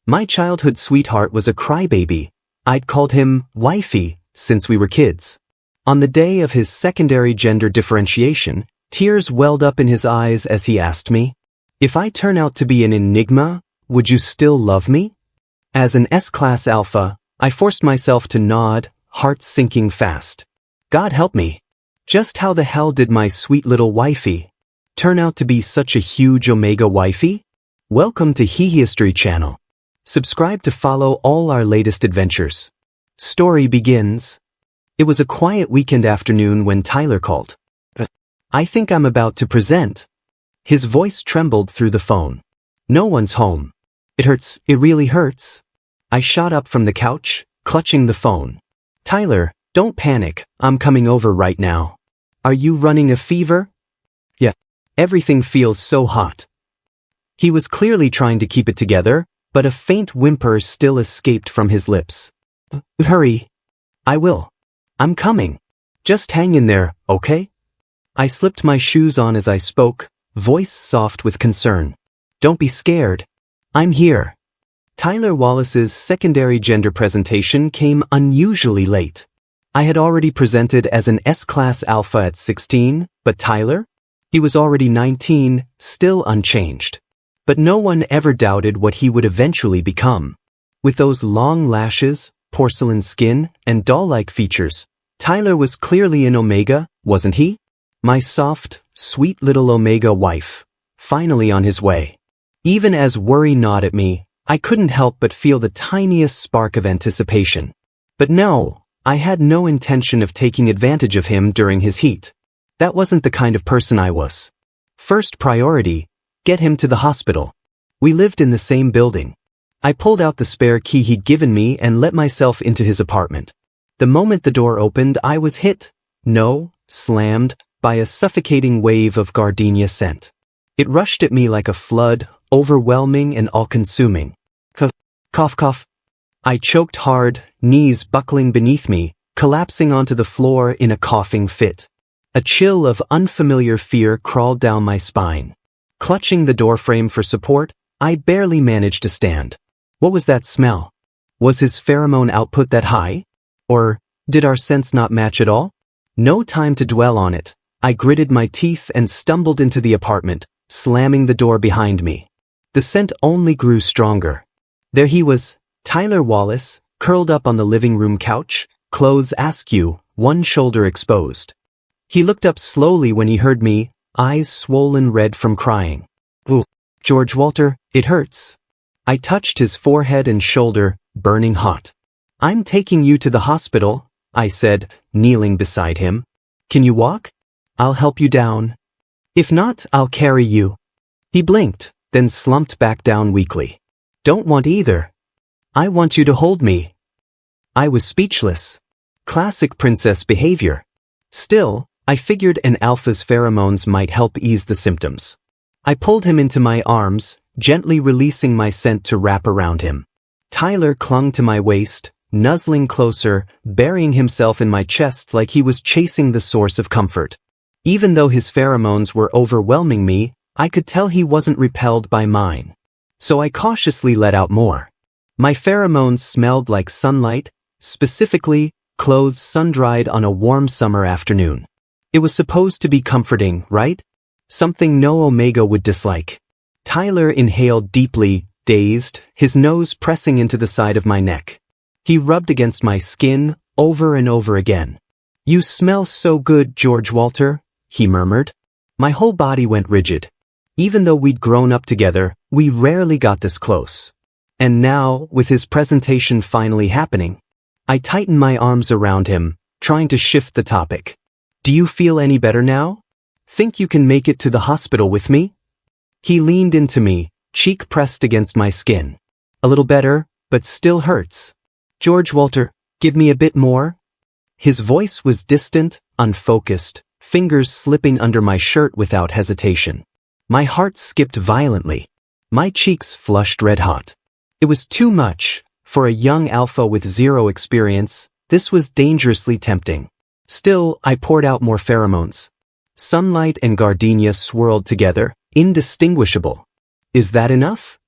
My childhood sweetheart was a crybaby. I'd called him wifey since we were kids. On the day of his secondary gender differentiation, tears welled up in his eyes as he asked me, "If I turn out to be an Enigma, would you still love me?" As an S-class alpha, I forced myself to nod, heart sinking fast. God help me. Just how the hell did my sweet little wifey turn out to be such a huge omega wifey? Welcome to He History channel. Subscribe to follow all our latest adventures. Story begins. It was a quiet weekend afternoon when Tyler called. "I think I'm about to present." His voice trembled through the phone. "No one's home. It hurts, it really hurts." I shot up from the couch, clutching the phone. "Tyler, don't panic, I'm coming over right now. Are you running a fever?" "Yeah. Everything feels so hot." He was clearly trying to keep it together, but a faint whimper still escaped from his lips. "Hurry." "I will. I'm coming. Just hang in there, okay?" I slipped my shoes on as I spoke, voice soft with concern. "Don't be scared. I'm here." Tyler Wallace's secondary gender presentation came unusually late. I had already presented as an S-class alpha at 16, but Tyler? He was already 19, still unchanged. But no one ever doubted what he would eventually become. With those long lashes, porcelain skin, and doll-like features, Tyler was clearly an omega, wasn't he? My soft, sweet little omega wife, finally on his way. Even as worry gnawed at me, I couldn't help but feel the tiniest spark of anticipation. But no, I had no intention of taking advantage of him during his heat. That wasn't the kind of person I was. First priority, get him to the hospital. We lived in the same building. I pulled out the spare key he'd given me and let myself into his apartment. The moment the door opened, I was hit, slammed, by a suffocating wave of gardenia scent. It rushed at me like a flood, overwhelming and all-consuming. Cough, cough. I choked hard, knees buckling beneath me, collapsing onto the floor in a coughing fit. A chill of unfamiliar fear crawled down my spine. Clutching the doorframe for support, I barely managed to stand. What was that smell? Was his pheromone output that high? Or did our scents not match at all? No time to dwell on it. I gritted my teeth and stumbled into the apartment, slamming the door behind me. The scent only grew stronger. There he was, Tyler Wallace, curled up on the living room couch, clothes askew, one shoulder exposed. He looked up slowly when he heard me, eyes swollen red from crying. "Ooh, George Walter, it hurts." I touched his forehead and shoulder, burning hot. "I'm taking you to the hospital," I said, kneeling beside him. "Can you walk? I'll help you down. If not, I'll carry you." He blinked, then slumped back down weakly. "Don't want either. I want you to hold me." I was speechless. Classic princess behavior. Still, I figured an alpha's pheromones might help ease the symptoms. I pulled him into my arms, gently releasing my scent to wrap around him. Tyler clung to my waist, nuzzling closer, burying himself in my chest like he was chasing the source of comfort. Even though his pheromones were overwhelming me, I could tell he wasn't repelled by mine. So I cautiously let out more. My pheromones smelled like sunlight, specifically, clothes sun-dried on a warm summer afternoon. It was supposed to be comforting, right? Something no omega would dislike. Tyler inhaled deeply, dazed, his nose pressing into the side of my neck. He rubbed against my skin, over and over again. "You smell so good, George Walter," he murmured. My whole body went rigid. Even though we'd grown up together, we rarely got this close. And now, with his presentation finally happening, I tightened my arms around him, trying to shift the topic. "Do you feel any better now? Think you can make it to the hospital with me?" He leaned into me, cheek pressed against my skin. "A little better, but still hurts. George Walter, give me a bit more." His voice was distant, unfocused, fingers slipping under my shirt without hesitation. My heart skipped violently. My cheeks flushed red-hot. It was too much. For a young alpha with zero experience, this was dangerously tempting. Still, I poured out more pheromones. Sunlight and gardenia swirled together, indistinguishable. "Is that enough?"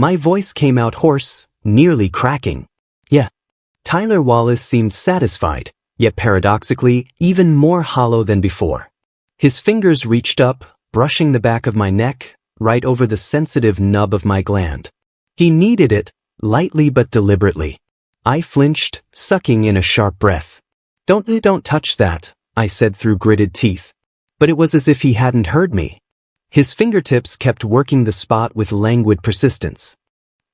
My voice came out hoarse, nearly cracking. Yeah. Tyler Wallace seemed satisfied, yet paradoxically, even more hollow than before. His fingers reached up, brushing the back of my neck, right over the sensitive nub of my gland. He kneaded it, lightly but deliberately. I flinched, sucking in a sharp breath. Don't touch that, I said through gritted teeth. But it was as if he hadn't heard me. His fingertips kept working the spot with languid persistence.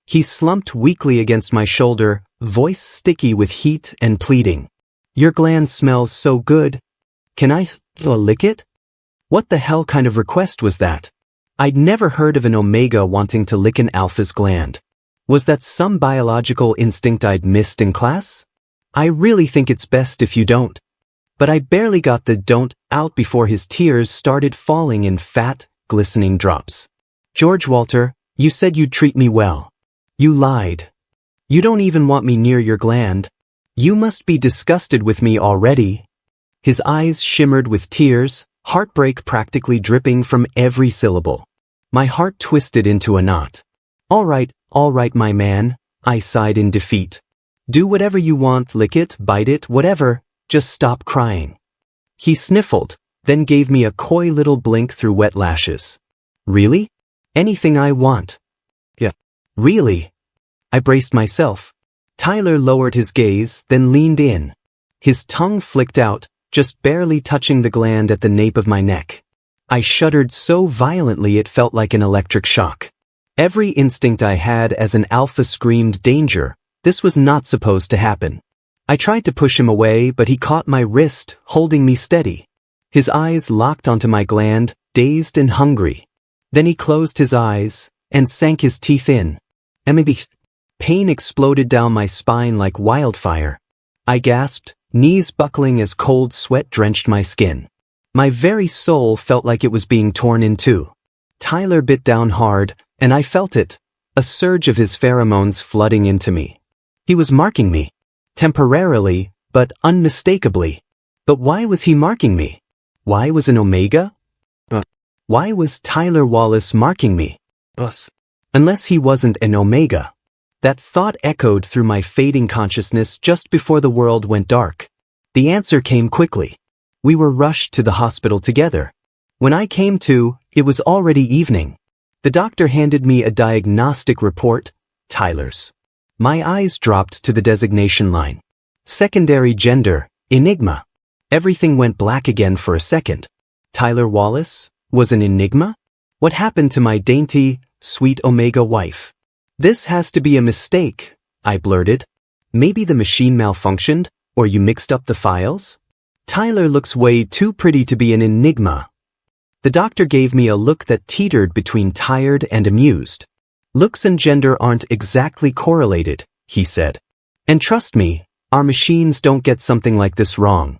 He slumped weakly against my shoulder, voice sticky with heat and pleading. Your gland smells so good. Can I lick it? What the hell kind of request was that? I'd never heard of an omega wanting to lick an alpha's gland. Was that some biological instinct I'd missed in class? I really think it's best if you don't. But I barely got the don't out before his tears started falling in fat, glistening drops. George Walter, you said you'd treat me well. You lied. You don't even want me near your gland. You must be disgusted with me already. His eyes shimmered with tears, heartbreak practically dripping from every syllable. My heart twisted into a knot. All right, my man, I sighed in defeat. Do whatever you want, lick it, bite it, whatever, just stop crying. He sniffled, then gave me a coy little blink through wet lashes. Really? Anything I want. Yeah. Really? I braced myself. Tyler lowered his gaze, then leaned in. His tongue flicked out, just barely touching the gland at the nape of my neck. I shuddered so violently it felt like an electric shock. Every instinct I had as an alpha screamed danger. This was not supposed to happen. I tried to push him away, but he caught my wrist, holding me steady. His eyes locked onto my gland, dazed and hungry. Then he closed his eyes and sank his teeth in. Pain exploded down my spine like wildfire. I gasped, knees buckling as cold sweat drenched my skin. My very soul felt like it was being torn in two. Tyler bit down hard, and I felt it, a surge of his pheromones flooding into me. He was marking me. Temporarily, but unmistakably. But why was he marking me? Why was an omega? Why was Tyler Wallace marking me? Unless he wasn't an omega. That thought echoed through my fading consciousness just before the world went dark. The answer came quickly. We were rushed to the hospital together. When I came to, it was already evening. The doctor handed me a diagnostic report, Tyler's. My eyes dropped to the designation line. Secondary gender, Enigma. Everything went black again for a second. Tyler Wallace was an enigma? What happened to my dainty, sweet omega wife? This has to be a mistake, I blurted. Maybe the machine malfunctioned, or you mixed up the files? Tyler looks way too pretty to be an enigma. The doctor gave me a look that teetered between tired and amused. Looks and gender aren't exactly correlated, he said. And trust me, our machines don't get something like this wrong.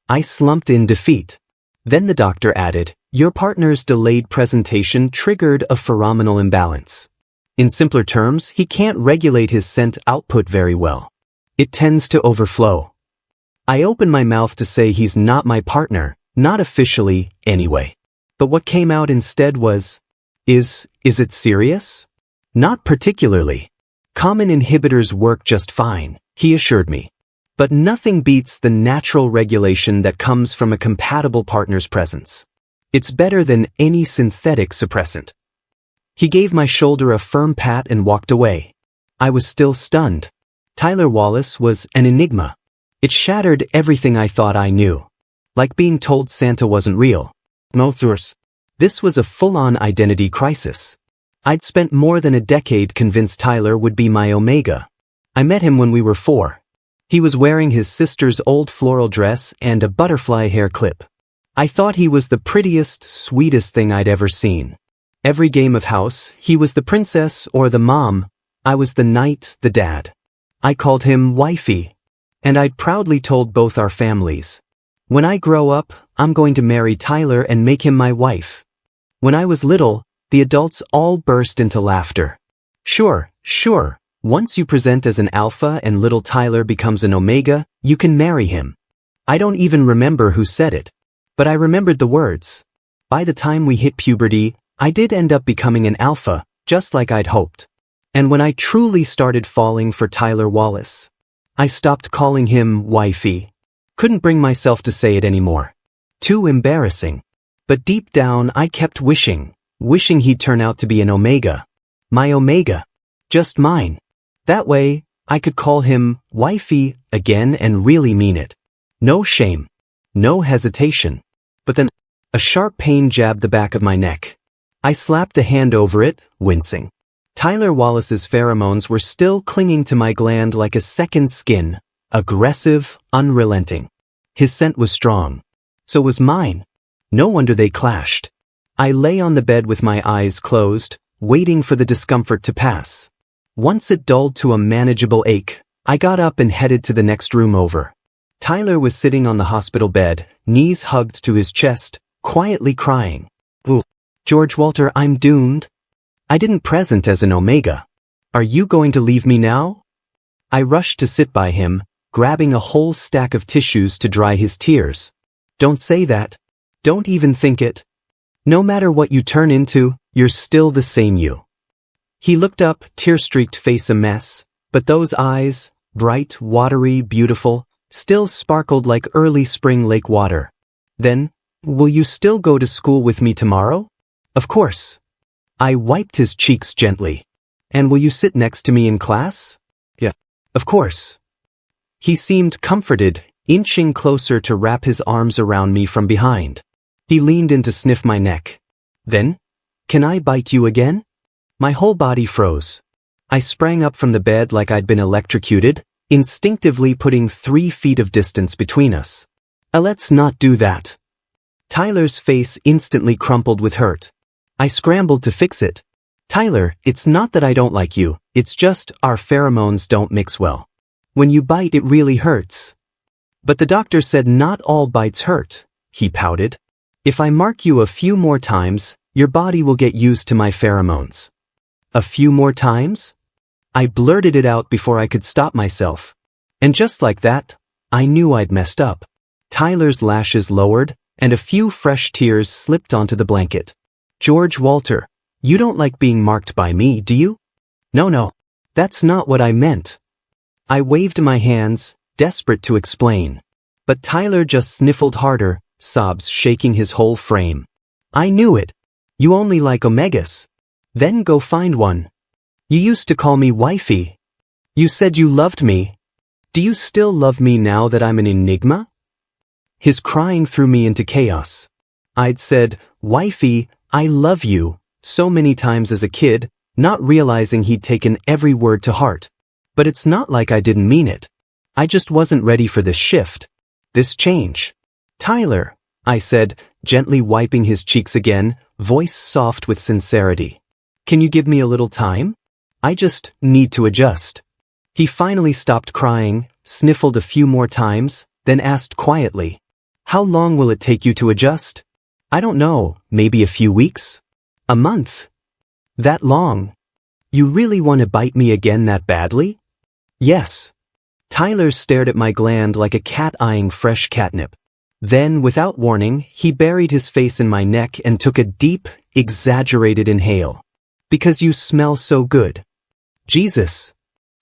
I slumped in defeat. Then the doctor added, your partner's delayed presentation triggered a pheromonal imbalance. In simpler terms, he can't regulate his scent output very well. It tends to overflow. I opened my mouth to say he's not my partner, not officially, anyway. But what came out instead was, is it serious? Not particularly. Common inhibitors work just fine, he assured me. But nothing beats the natural regulation that comes from a compatible partner's presence. It's better than any synthetic suppressant. He gave my shoulder a firm pat and walked away. I was still stunned. Tyler Wallace was an enigma. It shattered everything I thought I knew. Like being told Santa wasn't real. This was a full-on identity crisis. I'd spent more than a decade convinced Tyler would be my omega. I met him when we were 4. He was wearing his sister's old floral dress and a butterfly hair clip. I thought he was the prettiest, sweetest thing I'd ever seen. Every game of house, he was the princess or the mom. I was the knight, the dad. I called him wifey. And I'd proudly told both our families. When I grow up, I'm going to marry Tyler and make him my wife. When I was little, the adults all burst into laughter. Sure. Once you present as an alpha and little Tyler becomes an omega, you can marry him. I don't even remember who said it. But I remembered the words. By the time we hit puberty, I did end up becoming an alpha, just like I'd hoped. And when I truly started falling for Tyler Wallace, I stopped calling him wifey. Couldn't bring myself to say it anymore. Too embarrassing. But deep down I kept wishing he'd turn out to be an omega. My omega. Just mine. That way, I could call him wifey again and really mean it. No shame. No hesitation. But then, a sharp pain jabbed the back of my neck. I slapped a hand over it, wincing. Tyler Wallace's pheromones were still clinging to my gland like a second skin, aggressive, unrelenting. His scent was strong. So was mine. No wonder they clashed. I lay on the bed with my eyes closed, waiting for the discomfort to pass. Once it dulled to a manageable ache, I got up and headed to the next room over. Tyler was sitting on the hospital bed, knees hugged to his chest, quietly crying. "Ooh, George Walter, I'm doomed. I didn't present as an omega. Are you going to leave me now?" I rushed to sit by him, grabbing a whole stack of tissues to dry his tears. "Don't say that. Don't even think it. No matter what you turn into, you're still the same you." He looked up, tear-streaked face a mess, but those eyes, bright, watery, beautiful, still sparkled like early spring lake water. "Then, will you still go to school with me tomorrow?" "Of course." I wiped his cheeks gently. "And will you sit next to me in class?" "Yeah, of course." He seemed comforted, inching closer to wrap his arms around me from behind. He leaned in to sniff my neck. "Then, can I bite you again?" My whole body froze. I sprang up from the bed like I'd been electrocuted, instinctively putting 3 feet of distance between us. Let's not do that." Tyler's face instantly crumpled with hurt. I scrambled to fix it. "Tyler, it's not that I don't like you, it's just our pheromones don't mix well. When you bite it really hurts." "But the doctor said not all bites hurt," he pouted. "If I mark you a few more times, your body will get used to my pheromones." "A few more times?" I blurted it out before I could stop myself. And just like that, I knew I'd messed up. Tyler's lashes lowered, and a few fresh tears slipped onto the blanket. "George Walter, you don't like being marked by me, do you?" No, that's not what I meant." I waved my hands, desperate to explain. But Tyler just sniffled harder, sobs shaking his whole frame. "I knew it. You only like omegas. Then go find one. You used to call me wifey. You said you loved me. Do you still love me now that I'm an enigma?" His crying threw me into chaos. I'd said, "Wifey, I love you," so many times as a kid, not realizing he'd taken every word to heart. But it's not like I didn't mean it. I just wasn't ready for this shift. This change. "Tyler," I said, gently wiping his cheeks again, voice soft with sincerity. "Can you give me a little time? I just need to adjust." He finally stopped crying, sniffled a few more times, then asked quietly, "How long will it take you to adjust?" "I don't know, maybe a few weeks? A month? That long? You really want to bite me again that badly?" "Yes." Tyler stared at my gland like a cat eyeing fresh catnip. Then, without warning, he buried his face in my neck and took a deep, exaggerated inhale. "Because you smell so good." Jesus.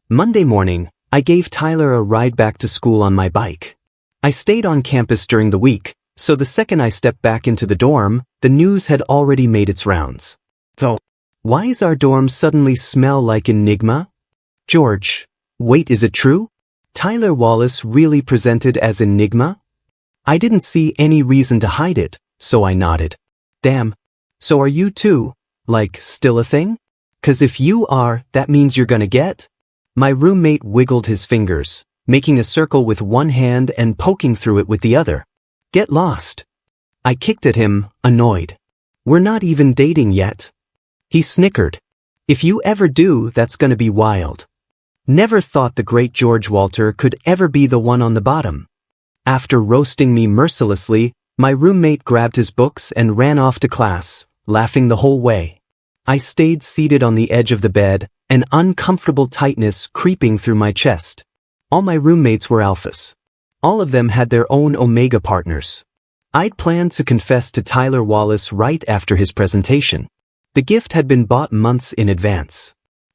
Monday morning, I gave Tyler a ride back to school on my bike. I stayed on campus during the week, so the second I stepped back into the dorm, the news had already made its rounds. "Oh, why does our dorm suddenly smell like Enigma?" "George, wait, is it true? Tyler Wallace really presented as Enigma?" I didn't see any reason to hide it, so I nodded. "Damn. So are you too, like, still a thing? 'Cause if you are, that means you're gonna get?" My roommate wiggled his fingers, making a circle with one hand and poking through it with the other. "Get lost." I kicked at him, annoyed. "We're not even dating yet." He snickered. "If you ever do, that's gonna be wild." Never thought the great George Walter could ever be the one on the bottom. After roasting me mercilessly, my roommate grabbed his books and ran off to class, laughing the whole way. I stayed seated on the edge of the bed, an uncomfortable tightness creeping through my chest. All my roommates were alphas. All of them had their own omega partners. I'd planned to confess to Tyler Wallace right after his presentation. The gift had been bought months in advance.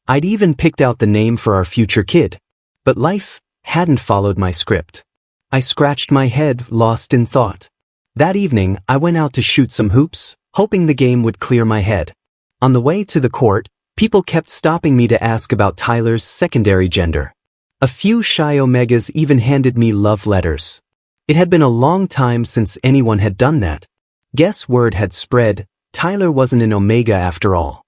I'd even picked out the name for our future kid. But life hadn't followed my script. I scratched my head, lost in thought. That evening, I went out to shoot some hoops, hoping the game would clear my head. On the way to the court, people kept stopping me to ask about Tyler's secondary gender. A few shy omegas even handed me love letters. It had been a long time since anyone had done that. Guess word had spread, Tyler wasn't an omega after all.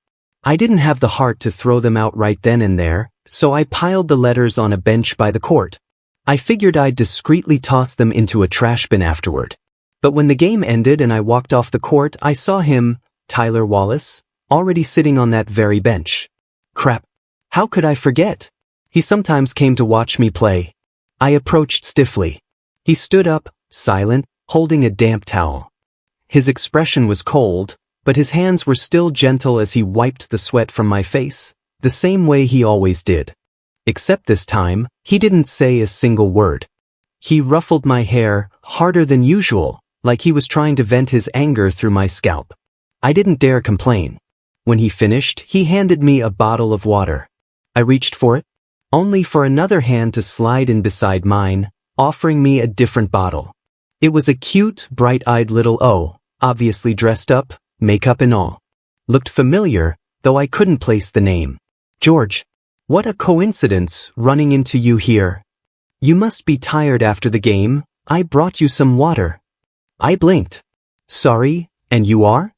I didn't have the heart to throw them out right then and there, so I piled the letters on a bench by the court. I figured I'd discreetly toss them into a trash bin afterward. But when the game ended and I walked off the court, I saw him, Tyler Wallace, already sitting on that very bench. Crap. How could I forget? He sometimes came to watch me play. I approached stiffly. He stood up, silent, holding a damp towel. His expression was cold, but his hands were still gentle as he wiped the sweat from my face, the same way he always did. Except this time, he didn't say a single word. He ruffled my hair, harder than usual, like he was trying to vent his anger through my scalp. I didn't dare complain. When he finished, he handed me a bottle of water. I reached for it, only for another hand to slide in beside mine, offering me a different bottle. It was a cute, bright-eyed little O, obviously dressed up, makeup and all. Looked familiar, though I couldn't place the name. George, what a coincidence running into you here. You must be tired after the game. I brought you some water. I blinked. Sorry, and you are?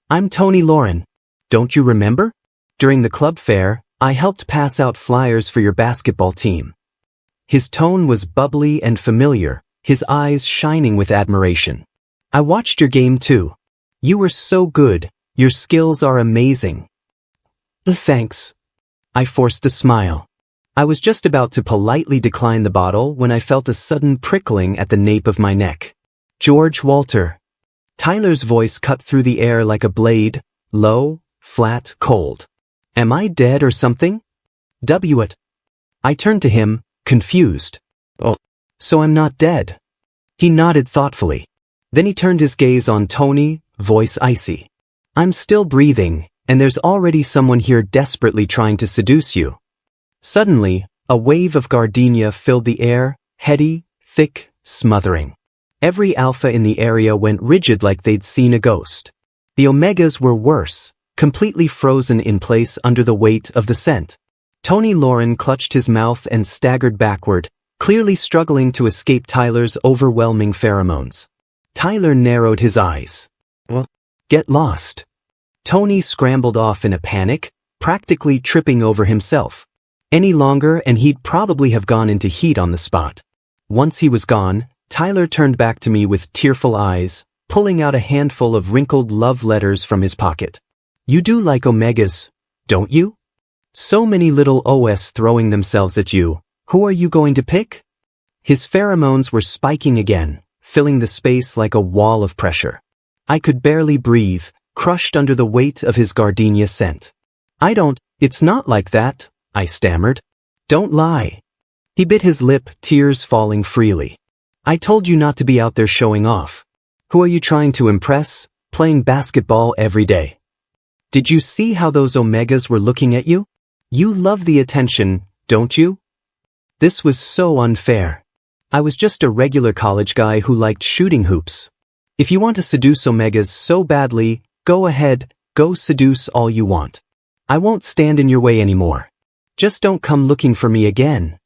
I'm Tony Lauren. Don't you remember? During the club fair, I helped pass out flyers for your basketball team. His tone was bubbly and familiar, his eyes shining with admiration. I watched your game too. You were so good. Your skills are amazing. Thanks. I forced a smile. I was just about to politely decline the bottle when I felt a sudden prickling at the nape of my neck. George Walter. Tyler's voice cut through the air like a blade, low, flat, cold. Am I dead or something? What? I turned to him, confused. Oh, so I'm not dead. He nodded thoughtfully. Then he turned his gaze on Tony, voice icy. I'm still breathing, and there's already someone here desperately trying to seduce you. Suddenly, a wave of gardenia filled the air, heady, thick, smothering. Every alpha in the area went rigid like they'd seen a ghost. The omegas were worse, completely frozen in place under the weight of the scent. Tony Lauren clutched his mouth and staggered backward, clearly struggling to escape Tyler's overwhelming pheromones. Tyler narrowed his eyes. Well, get lost. Tony scrambled off in a panic, practically tripping over himself. Any longer and he'd probably have gone into heat on the spot. Once he was gone, Tyler turned back to me with tearful eyes, pulling out a handful of wrinkled love letters from his pocket. You do like omegas, don't you? So many little OS throwing themselves at you. Who are you going to pick? His pheromones were spiking again, filling the space like a wall of pressure. I could barely breathe, crushed under the weight of his gardenia scent. It's not like that, I stammered. Don't lie. He bit his lip, tears falling freely. I told you not to be out there showing off. Who are you trying to impress, playing basketball every day? Did you see how those omegas were looking at you? You love the attention, don't you? This was so unfair. I was just a regular college guy who liked shooting hoops. If you want to seduce omegas so badly, go ahead, go seduce all you want. I won't stand in your way anymore. Just don't come looking for me again.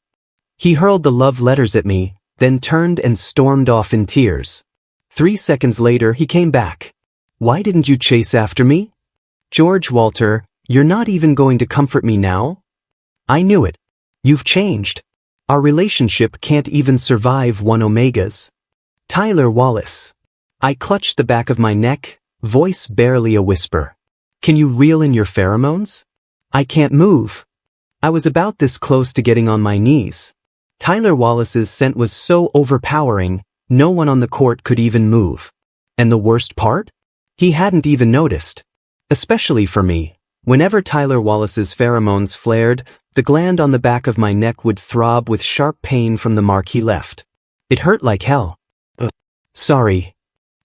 He hurled the love letters at me, then turned and stormed off in tears. 3 seconds later he came back. Why didn't you chase after me? George Walter, you're not even going to comfort me now? I knew it. You've changed. Our relationship can't even survive one omegas. Tyler Wallace. I clutched the back of my neck, voice barely a whisper. Can you reel in your pheromones? I can't move. I was about this close to getting on my knees. Tyler Wallace's scent was so overpowering, no one on the court could even move. And the worst part? He hadn't even noticed. Especially for me. Whenever Tyler Wallace's pheromones flared, the gland on the back of my neck would throb with sharp pain from the mark he left. It hurt like hell. Sorry.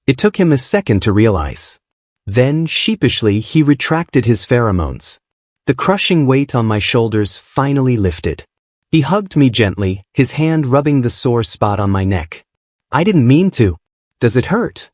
It took him a second to realize. Then, sheepishly, he retracted his pheromones. The crushing weight on my shoulders finally lifted. He hugged me gently, his hand rubbing the sore spot on my neck. I didn't mean to. Does it hurt?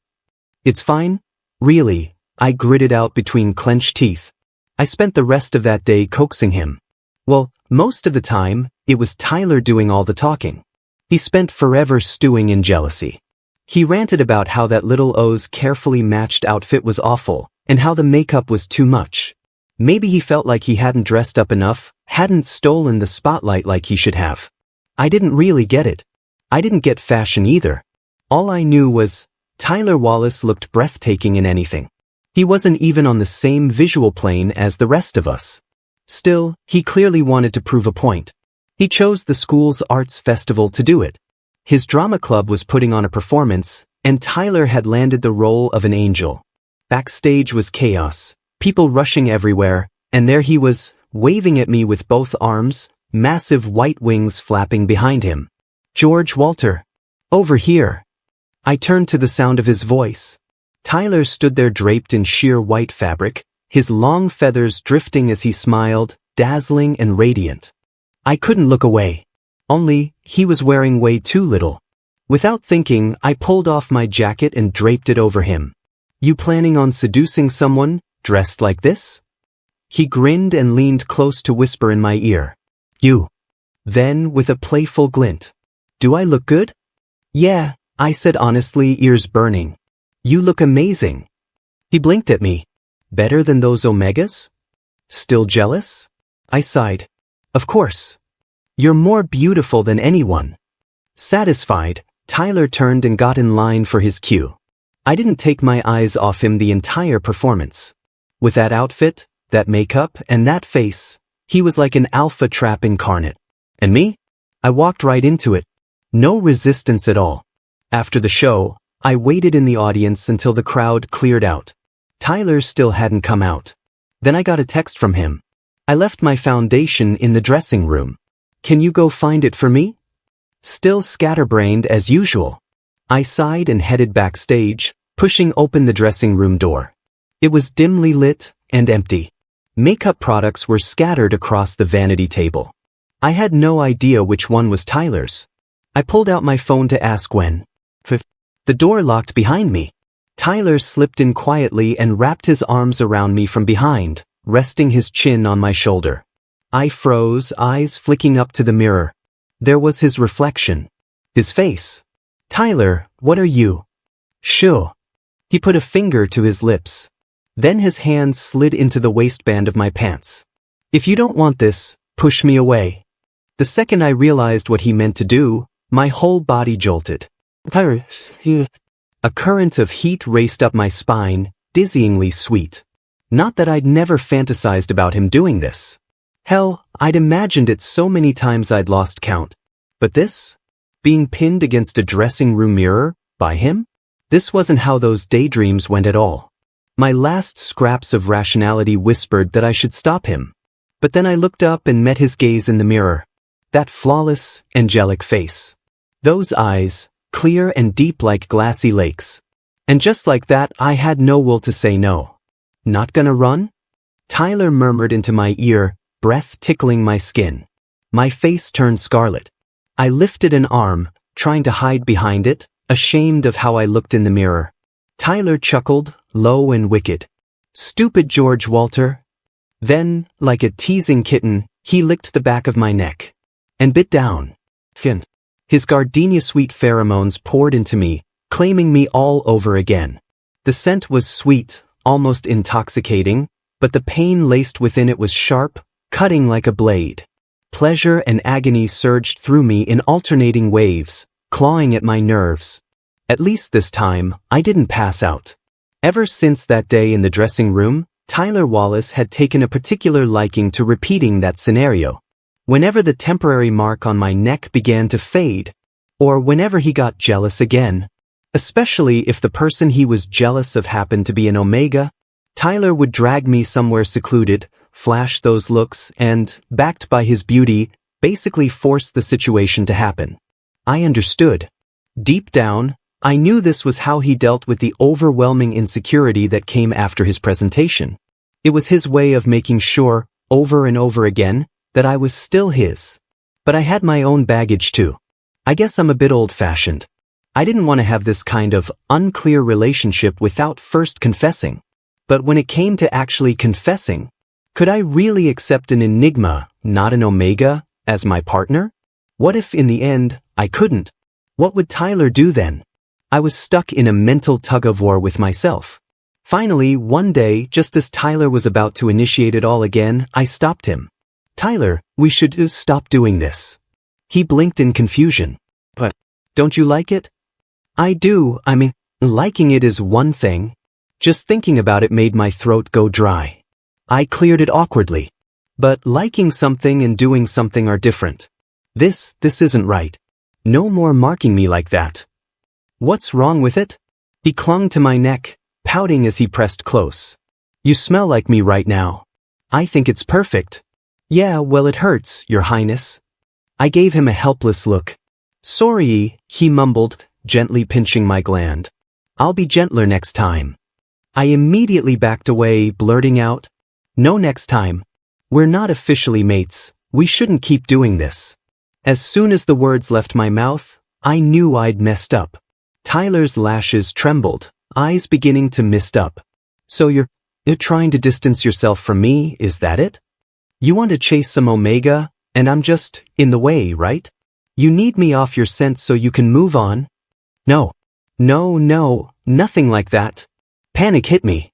It's fine. Really, I gritted out between clenched teeth. I spent the rest of that day coaxing him. Well, most of the time, it was Tyler doing all the talking. He spent forever stewing in jealousy. He ranted about how that little O's carefully matched outfit was awful, and how the makeup was too much. Maybe he felt like he hadn't dressed up enough, hadn't stolen the spotlight like he should have. I didn't really get it. I didn't get fashion either. All I knew was, Tyler Wallace looked breathtaking in anything. He wasn't even on the same visual plane as the rest of us. Still, he clearly wanted to prove a point. He chose the school's arts festival to do it. His drama club was putting on a performance, and Tyler had landed the role of an angel. Backstage was chaos, people rushing everywhere, and there he was, waving at me with both arms, massive white wings flapping behind him. George Walter. Over here. I turned to the sound of his voice. Tyler stood there draped in sheer white fabric, his long feathers drifting as he smiled, dazzling and radiant. I couldn't look away. Only, he was wearing way too little. Without thinking, I pulled off my jacket and draped it over him. You planning on seducing someone, dressed like this? He grinned and leaned close to whisper in my ear. You. Then, with a playful glint. Do I look good? Yeah, I said honestly, ears burning. You look amazing. He blinked at me. Better than those omegas? Still jealous? I sighed. Of course. You're more beautiful than anyone. Satisfied, Tyler turned and got in line for his cue. I didn't take my eyes off him the entire performance. With that outfit, that makeup, and that face, he was like an alpha trap incarnate. And me? I walked right into it. No resistance at all. After the show, I waited in the audience until the crowd cleared out. Tyler still hadn't come out. Then I got a text from him. I left my foundation in the dressing room. Can you go find it for me? Still scatterbrained as usual. I sighed and headed backstage, pushing open the dressing room door. It was dimly lit and empty. Makeup products were scattered across the vanity table. I had no idea which one was Tyler's. I pulled out my phone to ask when. The door locked behind me. Tyler slipped in quietly and wrapped his arms around me from behind, resting his chin on my shoulder. I froze, eyes flicking up to the mirror. There was his reflection. His face. Tyler, what are you? Shoo. He put a finger to his lips. Then his hand slid into the waistband of my pants. If you don't want this, push me away. The second I realized what he meant to do, my whole body jolted. A current of heat raced up my spine, dizzyingly sweet. Not that I'd never fantasized about him doing this. Hell, I'd imagined it so many times I'd lost count. But this? Being pinned against a dressing room mirror? By him? This wasn't how those daydreams went at all. My last scraps of rationality whispered that I should stop him. But then I looked up and met his gaze in the mirror. That flawless, angelic face. Those eyes, clear and deep like glassy lakes. And just like that, I had no will to say no. Not gonna run? Tyler murmured into my ear, breath tickling my skin. My face turned scarlet. I lifted an arm, trying to hide behind it, ashamed of how I looked in the mirror. Tyler chuckled, low and wicked. Stupid George Walter. Then, like a teasing kitten, he licked the back of my neck. And bit down. His gardenia-sweet pheromones poured into me, claiming me all over again. The scent was sweet, almost intoxicating, but the pain laced within it was sharp, cutting like a blade. Pleasure and agony surged through me in alternating waves, clawing at my nerves. At least this time, I didn't pass out. Ever since that day in the dressing room, Tyler Wallace had taken a particular liking to repeating that scenario. Whenever the temporary mark on my neck began to fade, or whenever he got jealous again, especially if the person he was jealous of happened to be an omega, Tyler would drag me somewhere secluded, flash those looks, and, backed by his beauty, basically force the situation to happen. I understood. Deep down, I knew this was how he dealt with the overwhelming insecurity that came after his presentation. It was his way of making sure, over and over again, that I was still his. But I had my own baggage too. I guess I'm a bit old-fashioned. I didn't want to have this kind of unclear relationship without first confessing. But when it came to actually confessing, could I really accept an Enigma, not an Omega, as my partner? What if in the end, I couldn't? What would Tyler do then? I was stuck in a mental tug-of-war with myself. Finally, one day, just as Tyler was about to initiate it all again, I stopped him. Tyler, we should stop doing this. He blinked in confusion. But, don't you like it? I do, I mean, liking it is one thing. Just thinking about it made my throat go dry. I cleared it awkwardly. But liking something and doing something are different. This isn't right. No more marking me like that. What's wrong with it? He clung to my neck, pouting as he pressed close. You smell like me right now. I think it's perfect. Yeah, well it hurts, Your Highness. I gave him a helpless look. Sorry, he mumbled, gently pinching my gland. I'll be gentler next time. I immediately backed away, blurting out, No next time. We're not officially mates, we shouldn't keep doing this. As soon as the words left my mouth, I knew I'd messed up. Tyler's lashes trembled, eyes beginning to mist up. So you're trying to distance yourself from me, is that it? You want to chase some Omega, and I'm just in the way, right? You need me off your scent so you can move on? No, nothing like that. Panic hit me.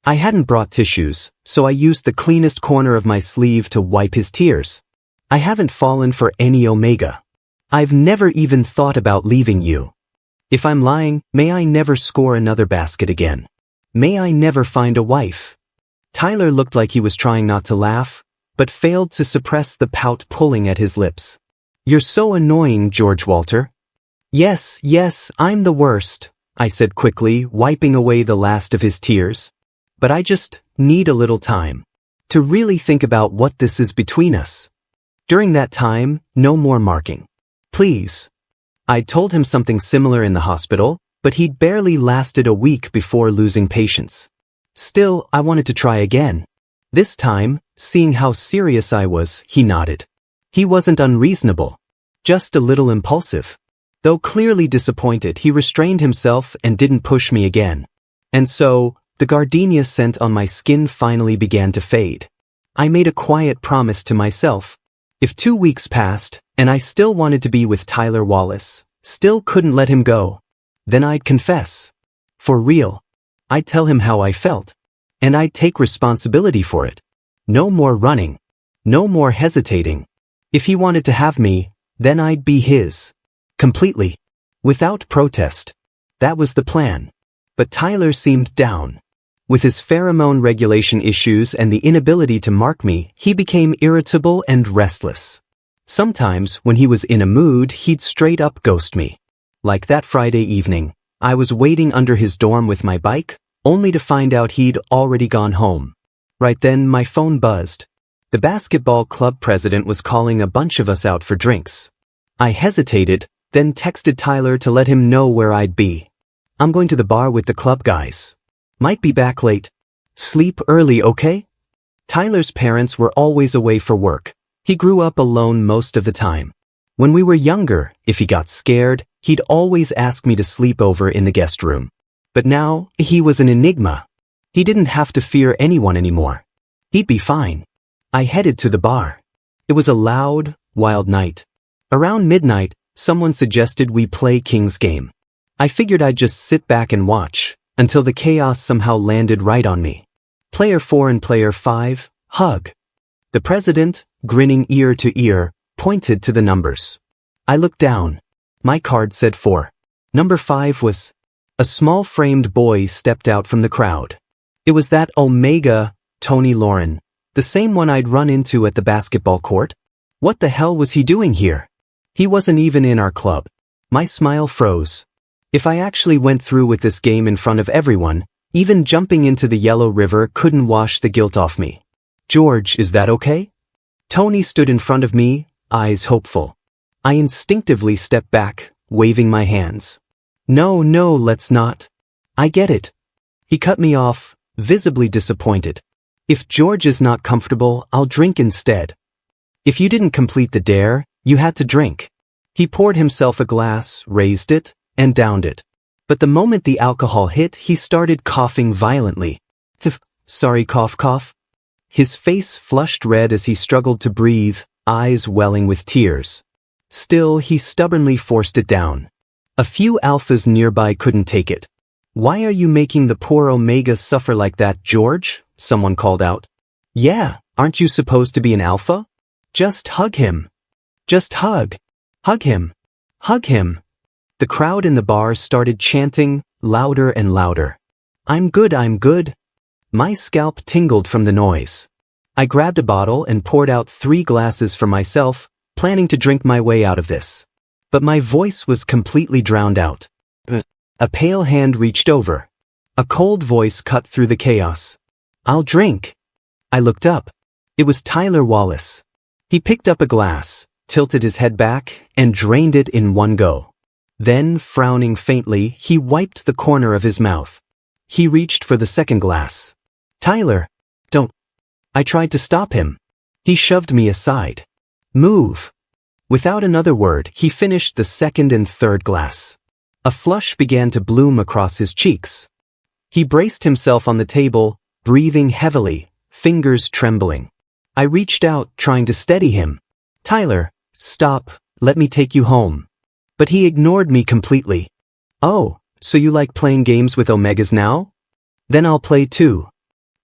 I hadn't brought tissues, so I used the cleanest corner of my sleeve to wipe his tears. I haven't fallen for any Omega. I've never even thought about leaving you. If I'm lying, may I never score another basket again. May I never find a wife. Tyler looked like he was trying not to laugh, but failed to suppress the pout pulling at his lips. You're so annoying, George Walter. Yes, I'm the worst, I said quickly, wiping away the last of his tears. But I just need a little time to really think about what this is between us. During that time, no more marking. Please. I'd told him something similar in the hospital, but he'd barely lasted a week before losing patience. Still, I wanted to try again. This time, seeing how serious I was, he nodded. He wasn't unreasonable, just a little impulsive. Though clearly disappointed, he restrained himself and didn't push me again. And so, the gardenia scent on my skin finally began to fade. I made a quiet promise to myself. If 2 weeks passed, and I still wanted to be with Tyler Wallace, still couldn't let him go, then I'd confess. For real. I'd tell him how I felt. And I'd take responsibility for it. No more running. No more hesitating. If he wanted to have me, then I'd be his. Completely. Without protest. That was the plan. But Tyler seemed down. With his pheromone regulation issues and the inability to mark me, he became irritable and restless. Sometimes, when he was in a mood, he'd straight up ghost me. Like that Friday evening, I was waiting under his dorm with my bike, only to find out he'd already gone home. Right then, my phone buzzed. The basketball club president was calling a bunch of us out for drinks. I hesitated, then texted Tyler to let him know where I'd be. I'm going to the bar with the club guys. Might be back late. Sleep early, okay? Tyler's parents were always away for work. He grew up alone most of the time. When we were younger, if he got scared, he'd always ask me to sleep over in the guest room. But now, he was an enigma. He didn't have to fear anyone anymore. He'd be fine. I headed to the bar. It was a loud, wild night. Around midnight, someone suggested we play King's Game. I figured I'd just sit back and watch, until the chaos somehow landed right on me. Player 4 and Player 5, hug. The president, grinning ear to ear, pointed to the numbers. I looked down. My card said 4. Number 5 was... A small framed boy stepped out from the crowd. It was that Omega, Tony Lauren, the same one I'd run into at the basketball court. What the hell was he doing here? He wasn't even in our club. My smile froze. If I actually went through with this game in front of everyone, even jumping into the Yellow River couldn't wash the guilt off me. George, is that okay? Tony stood in front of me, eyes hopeful. I instinctively stepped back, waving my hands. No, let's not. I get it. He cut me off, visibly disappointed. If George is not comfortable, I'll drink instead. If you didn't complete the dare, you had to drink. He poured himself a glass, raised it, and downed it. But the moment the alcohol hit, he started coughing violently. Sorry, cough, cough. His face flushed red as he struggled to breathe, eyes welling with tears. Still, he stubbornly forced it down. A few alphas nearby couldn't take it. Why are you making the poor Omega suffer like that, George? Someone called out. Yeah, aren't you supposed to be an alpha? Just hug him. Just hug. Hug him. Hug him. The crowd in the bar started chanting, louder and louder. I'm good, I'm good. My scalp tingled from the noise. I grabbed a bottle and poured out 3 glasses for myself, planning to drink my way out of this. But my voice was completely drowned out. A pale hand reached over. A cold voice cut through the chaos. I'll drink. I looked up. It was Tyler Wallace. He picked up a glass, tilted his head back, and drained it in one go. Then, frowning faintly, he wiped the corner of his mouth. He reached for the second glass. Tyler, don't. I tried to stop him. He shoved me aside. Move. Without another word, he finished the second and third glass. A flush began to bloom across his cheeks. He braced himself on the table, breathing heavily, fingers trembling. I reached out, trying to steady him. Tyler, stop, let me take you home. But he ignored me completely. Oh, so you like playing games with Omegas now? Then I'll play too.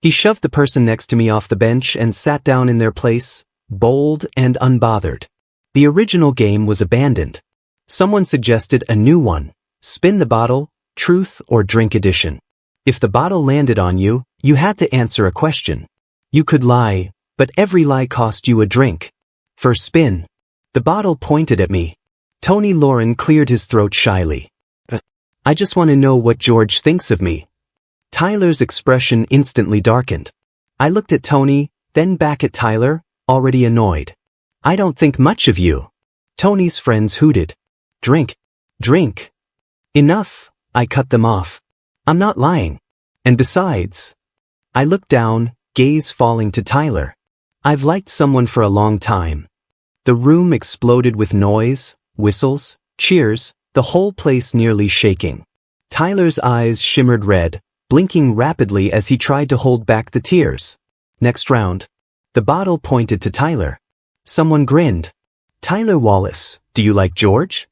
He shoved the person next to me off the bench and sat down in their place, bold and unbothered. The original game was abandoned. Someone suggested a new one, spin the bottle, truth or drink edition. If the bottle landed on you, you had to answer a question. You could lie, but every lie cost you a drink. For spin. The bottle pointed at me. Tony Lauren cleared his throat shyly. I just want to know what George thinks of me. Tyler's expression instantly darkened. I looked at Tony, then back at Tyler, already annoyed. I don't think much of you. Tony's friends hooted. Drink. Drink. Enough, I cut them off. I'm not lying. And besides. I looked down, gaze falling to Tyler. I've liked someone for a long time. The room exploded with noise, whistles, cheers, the whole place nearly shaking. Tyler's eyes shimmered red, blinking rapidly as he tried to hold back the tears. Next round. The bottle pointed to Tyler. Someone grinned. Tyler Wallace, do you like George?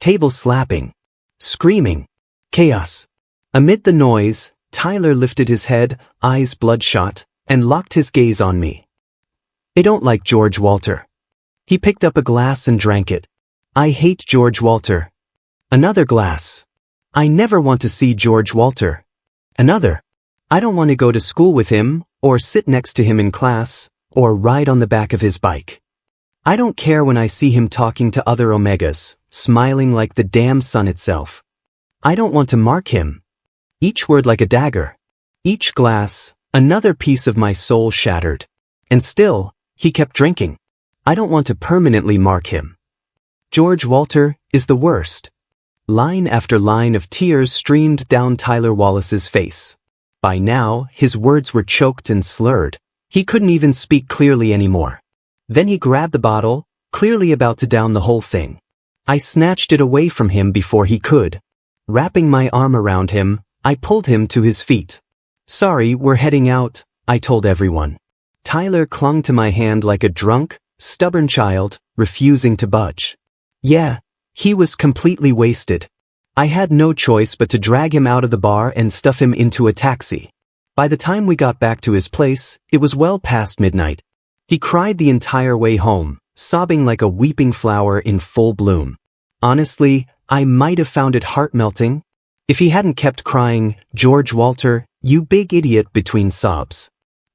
Table slapping. Screaming. Chaos. Amid the noise, Tyler lifted his head, eyes bloodshot, and locked his gaze on me. I don't like George Walter. He picked up a glass and drank it. I hate George Walter. Another glass. I never want to see George Walter. Another. I don't want to go to school with him, or sit next to him in class, or ride on the back of his bike. I don't care when I see him talking to other Omegas, smiling like the damn sun itself. I don't want to mark him. Each word like a dagger. Each glass, another piece of my soul shattered. And still, he kept drinking. I don't want to permanently mark him. George Walter is the worst. Line after line of tears streamed down Tyler Wallace's face. By now, his words were choked and slurred. He couldn't even speak clearly anymore. Then he grabbed the bottle, clearly about to down the whole thing. I snatched it away from him before he could. Wrapping my arm around him, I pulled him to his feet. Sorry, we're heading out, I told everyone. Tyler clung to my hand like a drunk, stubborn child, refusing to budge. Yeah, he was completely wasted. I had no choice but to drag him out of the bar and stuff him into a taxi. By the time we got back to his place, it was well past midnight. He cried the entire way home, sobbing like a weeping flower in full bloom. Honestly, I might have found it heart-melting if he hadn't kept crying, George Walter, you big idiot, between sobs.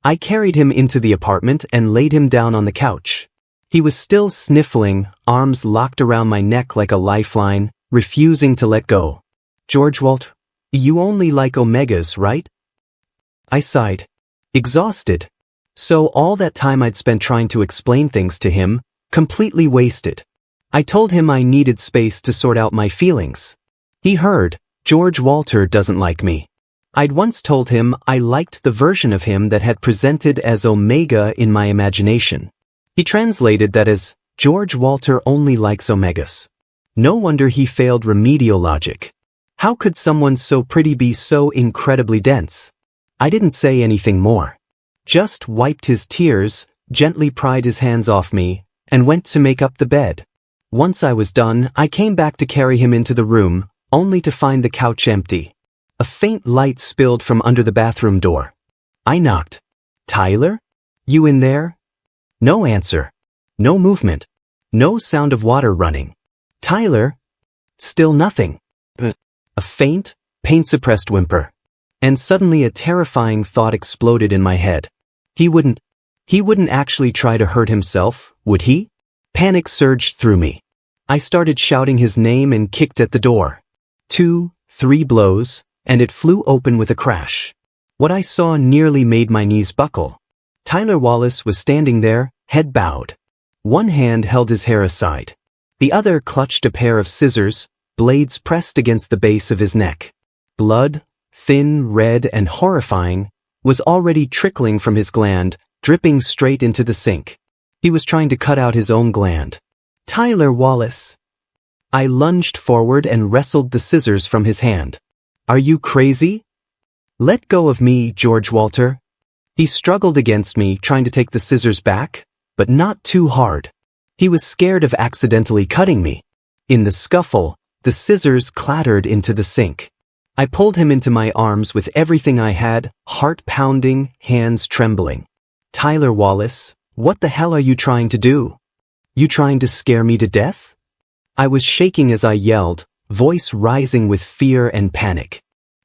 I carried him into the apartment and laid him down on the couch. He was still sniffling, arms locked around my neck like a lifeline, refusing to let go. George Walter, you only like Omegas, right? I sighed. Exhausted. So all that time I'd spent trying to explain things to him, completely wasted. I told him I needed space to sort out my feelings. He heard, George Walter doesn't like me. I'd once told him I liked the version of him that had presented as Omega in my imagination. He translated that as, George Walter only likes Omegas. No wonder he failed remedial logic. How could someone so pretty be so incredibly dense? I didn't say anything more. Just wiped his tears, gently pried his hands off me, and went to make up the bed. Once I was done, I came back to carry him into the room, only to find the couch empty. A faint light spilled from under the bathroom door. I knocked. Tyler? You in there? No answer. No movement. No sound of water running. Tyler? Still nothing. A faint, pain-suppressed whimper. And suddenly a terrifying thought exploded in my head. He wouldn't actually try to hurt himself, would he? Panic surged through me. I started shouting his name and kicked at the door. 2, 3 blows, and it flew open with a crash. What I saw nearly made my knees buckle. Tyler Wallace was standing there, head bowed. One hand held his hair aside. The other clutched a pair of scissors, blades pressed against the base of his neck. Blood, thin, red, and horrifying, was already trickling from his gland, dripping straight into the sink. He was trying to cut out his own gland. Tyler Wallace. I lunged forward and wrestled the scissors from his hand. Are you crazy? Let go of me, George Walter. He struggled against me, trying to take the scissors back, but not too hard. He was scared of accidentally cutting me. In the scuffle, the scissors clattered into the sink. I pulled him into my arms with everything I had, heart pounding, hands trembling. Tyler Wallace, what the hell are you trying to do? You trying to scare me to death? I was shaking as I yelled, voice rising with fear and panic.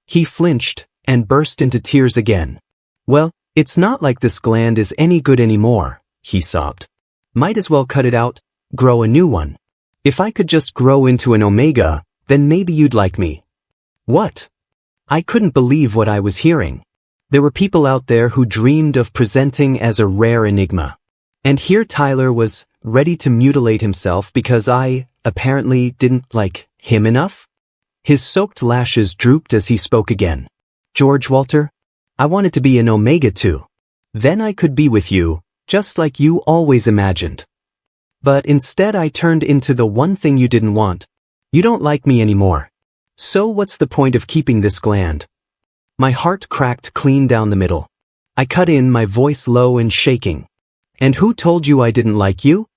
He flinched and burst into tears again. Well, it's not like this gland is any good anymore, he sobbed. Might as well cut it out, grow a new one. If I could just grow into an Omega, then maybe you'd like me. What? I couldn't believe what I was hearing. There were people out there who dreamed of presenting as a rare enigma. And here Tyler was, ready to mutilate himself because I, apparently, didn't like him enough? His soaked lashes drooped as he spoke again. George Walter, I wanted to be an Omega too. Then I could be with you, just like you always imagined. But instead I turned into the one thing you didn't want. You don't like me anymore. So what's the point of keeping this gland? My heart cracked clean down the middle. I cut in, my voice low and shaking. And who told you I didn't like you?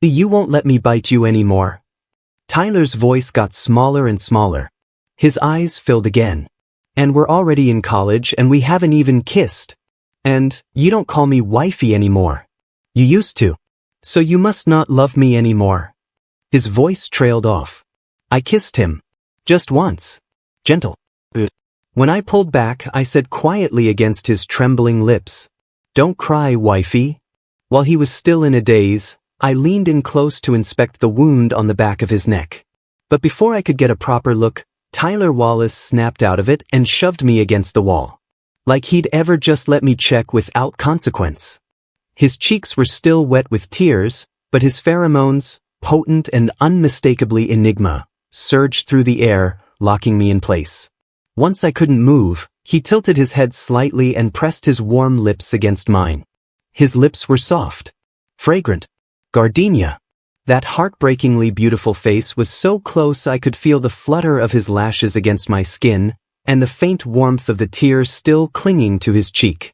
You won't let me bite you anymore. Tyler's voice got smaller and smaller. His eyes filled again. And we're already in college and we haven't even kissed. And you don't call me wifey anymore. You used to. So you must not love me anymore. His voice trailed off. I kissed him. Just once. Gentle. When I pulled back, I said quietly against his trembling lips, Don't cry, wifey. While he was still in a daze, I leaned in close to inspect the wound on the back of his neck. But before I could get a proper look, Tyler Wallace snapped out of it and shoved me against the wall. Like he'd ever just let me check without consequence. His cheeks were still wet with tears, but his pheromones, potent and unmistakably Enigma, surged through the air, locking me in place. Once I couldn't move, he tilted his head slightly and pressed his warm lips against mine. His lips were soft, fragrant, gardenia. That heartbreakingly beautiful face was so close I could feel the flutter of his lashes against my skin, and the faint warmth of the tear still clinging to his cheek.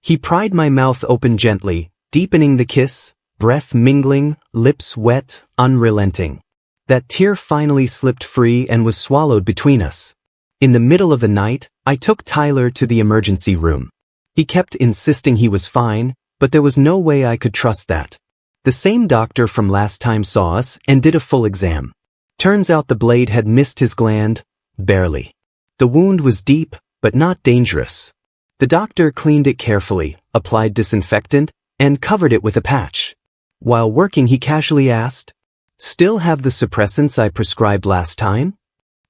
He pried my mouth open gently, deepening the kiss, breath mingling, lips wet, unrelenting. That tear finally slipped free and was swallowed between us. In the middle of the night, I took Tyler to the emergency room. He kept insisting he was fine, but there was no way I could trust that. The same doctor from last time saw us and did a full exam. Turns out the blade had missed his gland, barely. The wound was deep, but not dangerous. The doctor cleaned it carefully, applied disinfectant, and covered it with a patch. While working, he casually asked, Still have the suppressants I prescribed last time?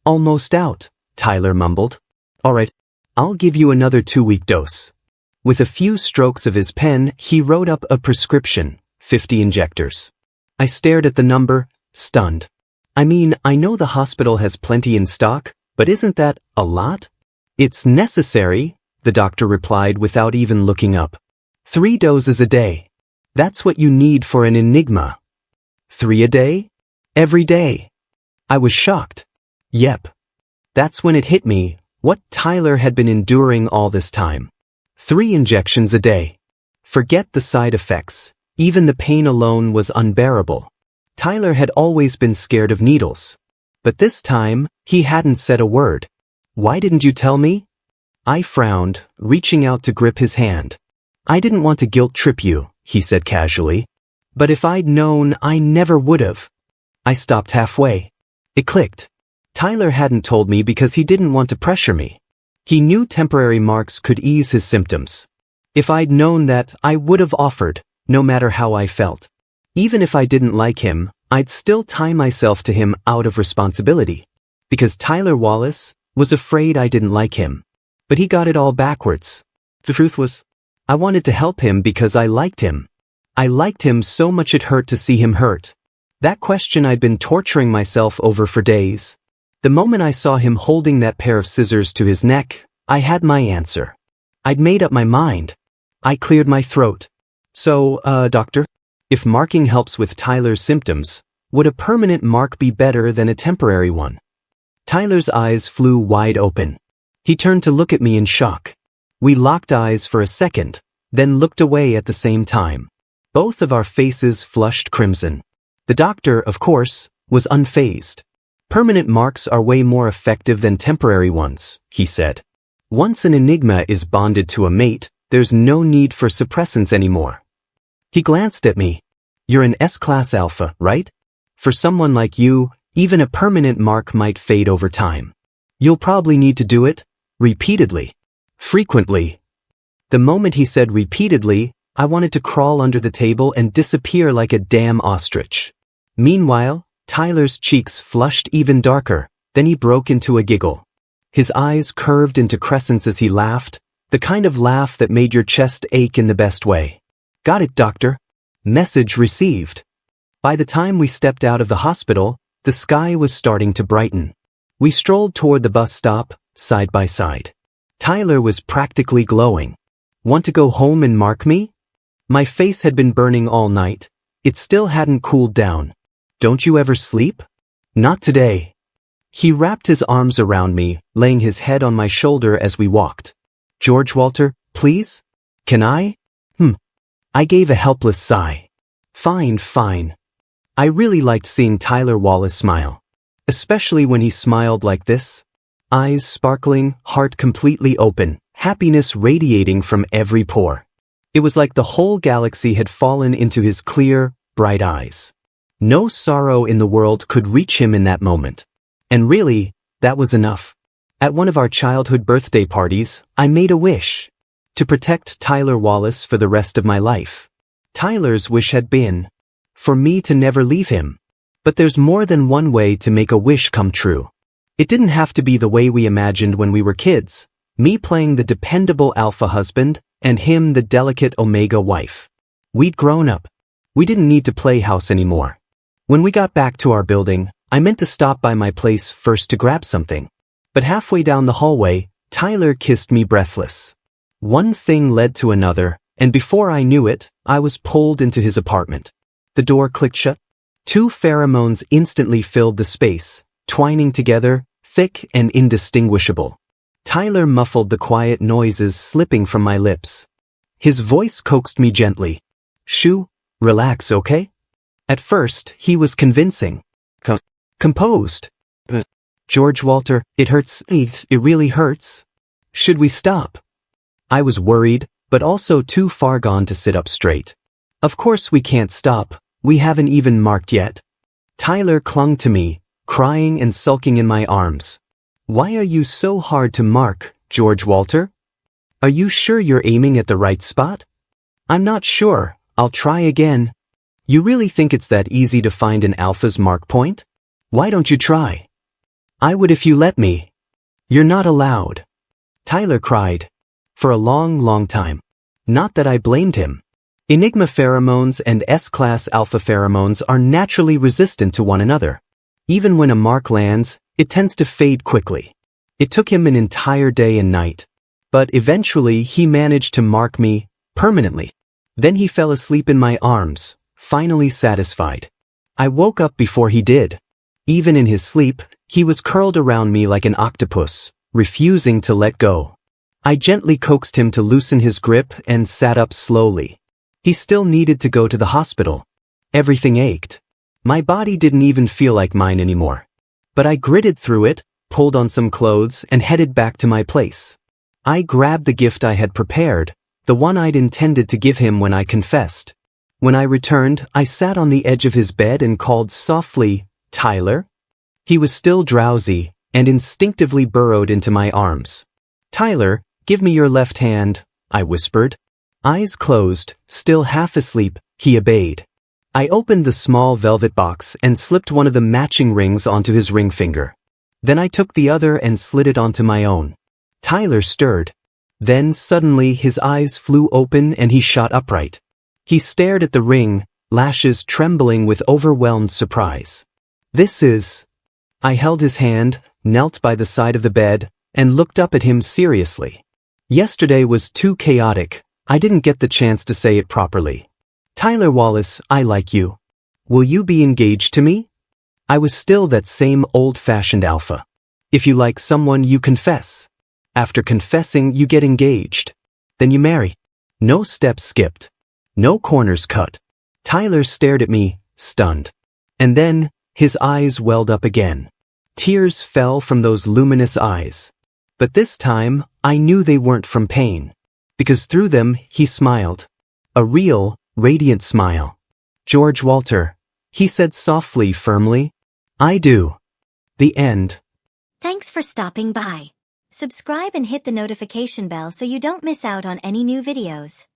Almost out, Tyler mumbled. All right, I'll give you another 2-week dose. With a few strokes of his pen, he wrote up a prescription, 50 injectors. I stared at the number, stunned. I mean, I know the hospital has plenty in stock, but isn't that a lot? It's necessary, the doctor replied without even looking up. 3 doses a day. That's what you need for an Enigma. 3 a day? Every day. I was shocked. Yep. That's when it hit me, what Tyler had been enduring all this time. 3 injections a day. Forget the side effects. Even the pain alone was unbearable. Tyler had always been scared of needles. But this time, he hadn't said a word. Why didn't you tell me? I frowned, reaching out to grip his hand. I didn't want to guilt trip you, he said casually. But if I'd known, I never would've. I stopped halfway. It clicked. Tyler hadn't told me because he didn't want to pressure me. He knew temporary marks could ease his symptoms. If I'd known that, I would have offered, no matter how I felt. Even if I didn't like him, I'd still tie myself to him out of responsibility. Because Tyler Wallace was afraid I didn't like him. But he got it all backwards. The truth was, I wanted to help him because I liked him. I liked him so much it hurt to see him hurt. That question I'd been torturing myself over for days. The moment I saw him holding that pair of scissors to his neck, I had my answer. I'd made up my mind. I cleared my throat. So, doctor, if marking helps with Tyler's symptoms, would a permanent mark be better than a temporary one? Tyler's eyes flew wide open. He turned to look at me in shock. We locked eyes for a second, then looked away at the same time. Both of our faces flushed crimson. The doctor, of course, was unfazed. Permanent marks are way more effective than temporary ones, he said. Once an Enigma is bonded to a mate, there's no need for suppressants anymore. He glanced at me. You're an S-class alpha, right? For someone like you, even a permanent mark might fade over time. You'll probably need to do it repeatedly. Frequently. The moment he said repeatedly, I wanted to crawl under the table and disappear like a damn ostrich. Meanwhile, Tyler's cheeks flushed even darker, then he broke into a giggle. His eyes curved into crescents as he laughed, the kind of laugh that made your chest ache in the best way. Got it, doctor. Message received. By the time we stepped out of the hospital, the sky was starting to brighten. We strolled toward the bus stop, side by side. Tyler was practically glowing. Want to go home and mark me? My face had been burning all night. It still hadn't cooled down. Don't you ever sleep? Not today. He wrapped his arms around me, laying his head on my shoulder as we walked. George Walter, please? Can I? I gave a helpless sigh. Fine, fine. I really liked seeing Tyler Wallace smile. Especially when he smiled like this. Eyes sparkling, heart completely open, happiness radiating from every pore. It was like the whole galaxy had fallen into his clear, bright eyes. No sorrow in the world could reach him in that moment. And really, that was enough. At one of our childhood birthday parties, I made a wish. To protect Tyler Wallace for the rest of my life. Tyler's wish had been for me to never leave him. But there's more than one way to make a wish come true. It didn't have to be the way we imagined when we were kids, me playing the dependable alpha husband, and him the delicate omega wife. We'd grown up. We didn't need to play house anymore. When we got back to our building, I meant to stop by my place first to grab something. But halfway down the hallway, Tyler kissed me breathless. One thing led to another, and before I knew it, I was pulled into his apartment. The door clicked shut. 2 pheromones instantly filled the space, twining together, thick and indistinguishable. Tyler muffled the quiet noises slipping from my lips. His voice coaxed me gently. Shoo, relax, okay? At first, he was convincing. Composed. George Walter, it hurts. It really hurts. Should we stop? I was worried, but also too far gone to sit up straight. Of course we can't stop. We haven't even marked yet. Tyler clung to me, crying and sulking in my arms. Why are you so hard to mark, George Walter? Are you sure you're aiming at the right spot? I'm not sure. I'll try again. You really think it's that easy to find an alpha's mark point? Why don't you try? I would if you let me. You're not allowed. Tyler cried. For a long, long time. Not that I blamed him. Enigma pheromones and S-class alpha pheromones are naturally resistant to one another. Even when a mark lands, it tends to fade quickly. It took him an entire day and night. But eventually he managed to mark me permanently. Then he fell asleep in my arms, finally satisfied. I woke up before he did. Even in his sleep, he was curled around me like an octopus, refusing to let go. I gently coaxed him to loosen his grip and sat up slowly. He still needed to go to the hospital. Everything ached. My body didn't even feel like mine anymore. But I gritted through it, pulled on some clothes, and headed back to my place. I grabbed the gift I had prepared, the one I'd intended to give him when I confessed. When I returned, I sat on the edge of his bed and called softly, "Tyler?" He was still drowsy, and instinctively burrowed into my arms. "Tyler, give me your left hand," I whispered. Eyes closed, still half asleep, he obeyed. I opened the small velvet box and slipped one of the matching rings onto his ring finger. Then I took the other and slid it onto my own. Tyler stirred. Then suddenly his eyes flew open and he shot upright. He stared at the ring, lashes trembling with overwhelmed surprise. "This is..." I held his hand, knelt by the side of the bed, and looked up at him seriously. Yesterday was too chaotic. I didn't get the chance to say it properly. "Tyler Wallace, I like you. Will you be engaged to me?" I was still that same old-fashioned alpha. If you like someone, you confess. After confessing, you get engaged. Then you marry. No steps skipped. No corners cut. Tyler stared at me, stunned. And then, his eyes welled up again. Tears fell from those luminous eyes. But this time, I knew they weren't from pain. Because through them, he smiled. A real, radiant smile. "George Walter," he said softly, firmly. "I do." The end. Thanks for stopping by. Subscribe and hit the notification bell so you don't miss out on any new videos.